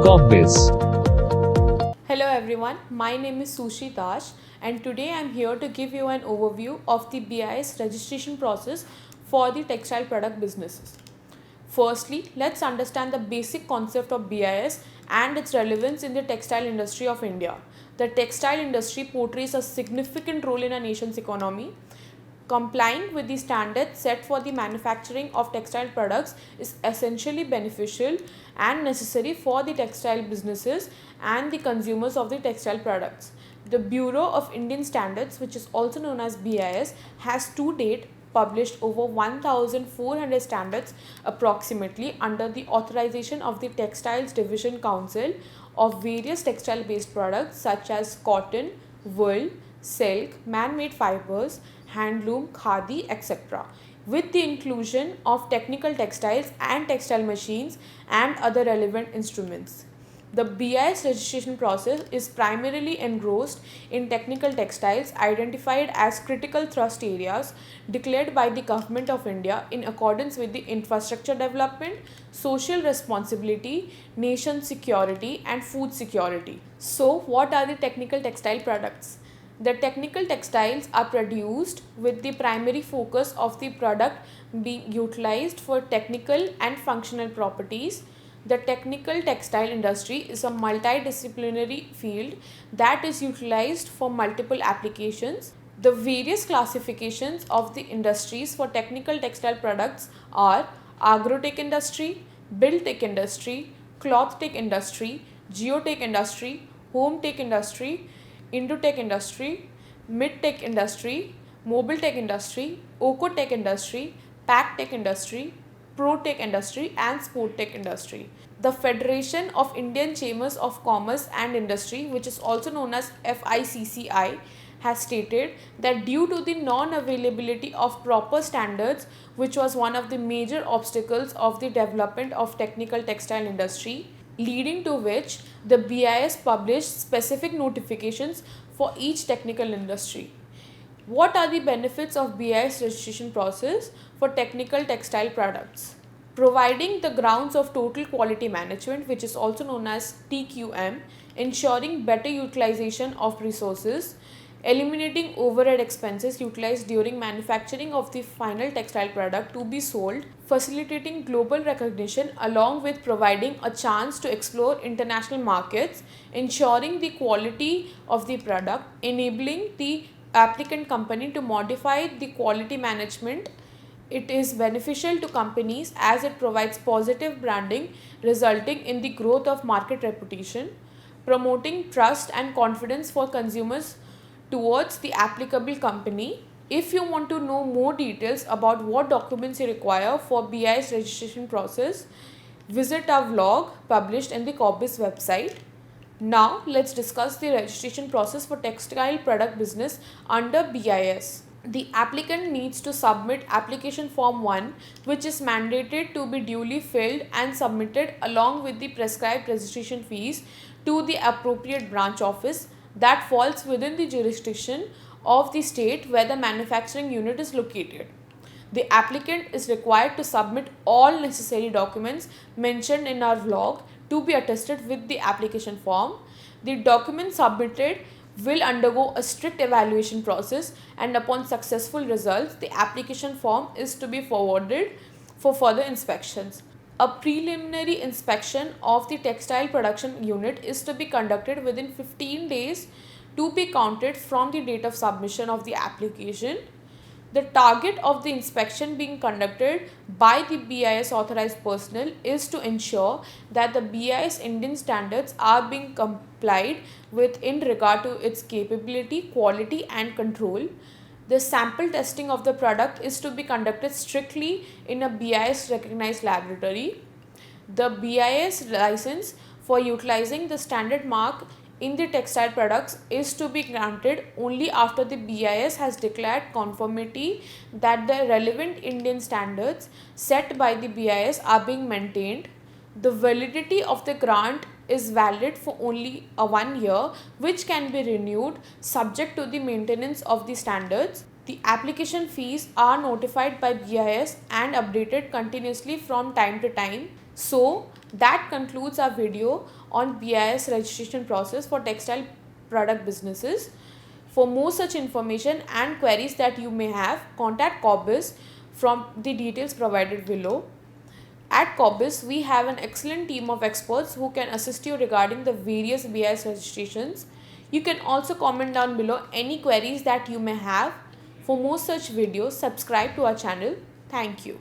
Cogbiz. Hello everyone, my name is Sushi Dash and today I am here to give you an overview of the BIS registration process for the textile product businesses. Firstly, let's understand the basic concept of BIS and its relevance in the textile industry of India. The textile industry portrays a significant role in a nation's economy. Complying with the standards set for the manufacturing of textile products is essentially beneficial and necessary for the textile businesses and the consumers of the textile products. The Bureau of Indian Standards, which is also known as BIS, has to date published over 1,400 standards approximately under the authorization of the Textiles Division Council of various textile based products such as cotton, wool, silk, man-made fibers, handloom, khadi, etc. with the inclusion of technical textiles and textile machines and other relevant instruments. The BIS registration process is primarily engrossed in technical textiles identified as critical thrust areas declared by the Government of India in accordance with the infrastructure development, social responsibility, nation security and food security. So, what are the technical textile products? The technical textiles are produced with the primary focus of the product being utilized for technical and functional properties. The technical textile industry is a multidisciplinary field that is utilized for multiple applications. The various classifications of the industries for technical textile products are agrotech industry, build tech industry, cloth tech industry, geotech industry, home tech industry, Indotech industry, mid-tech industry, mobile tech industry, Ocotech industry, pack tech industry, pro tech industry and sport tech industry. The Federation of Indian Chambers of Commerce and Industry, which is also known as FICCI, has stated that due to the non-availability of proper standards, which was one of the major obstacles of the development of technical textile industry, leading to which the BIS published specific notifications for each technical industry. What are the benefits of BIS registration process for technical textile products? Providing the grounds of total quality management, which is also known as TQM, ensuring better utilization of resources, eliminating overhead expenses utilized during manufacturing of the final textile product to be sold, facilitating global recognition along with providing a chance to explore international markets, ensuring the quality of the product, enabling the applicant company to modify the quality management. It is beneficial to companies as it provides positive branding resulting in the growth of market reputation, promoting trust and confidence for consumers towards the applicable company. If you want to know more details about what documents you require for BIS registration process, visit our vlog published in the Cogbiz website. Now let's discuss the registration process for textile product business under BIS. The applicant needs to submit application form 1, which is mandated to be duly filled and submitted along with the prescribed registration fees to the appropriate branch office that falls within the jurisdiction of the state where the manufacturing unit is located. The applicant is required to submit all necessary documents mentioned in our vlog to be attested with the application form. The documents submitted will undergo a strict evaluation process and upon successful results, the application form is to be forwarded for further inspections. A preliminary inspection of the textile production unit is to be conducted within 15 days to be counted from the date of submission of the application. The target of the inspection being conducted by the BIS authorized personnel is to ensure that the BIS Indian standards are being complied with in regard to its capability, quality and control. The sample testing of the product is to be conducted strictly in a BIS recognized laboratory. The BIS license for utilizing the standard mark in the textile products is to be granted only after the BIS has declared conformity that the relevant Indian standards set by the BIS are being maintained. The validity of the grant is valid for only 1 year, which can be renewed subject to the maintenance of the standards. The application fees are notified by BIS and updated continuously from time to time. So that concludes our video on BIS registration process for textile product businesses. For more such information and queries that you may have, contact Corbis from the details provided below. At Corbis, we have an excellent team of experts who can assist you regarding the various BIS registrations. You can also comment down below any queries that you may have. For more such videos, subscribe to our channel. Thank you.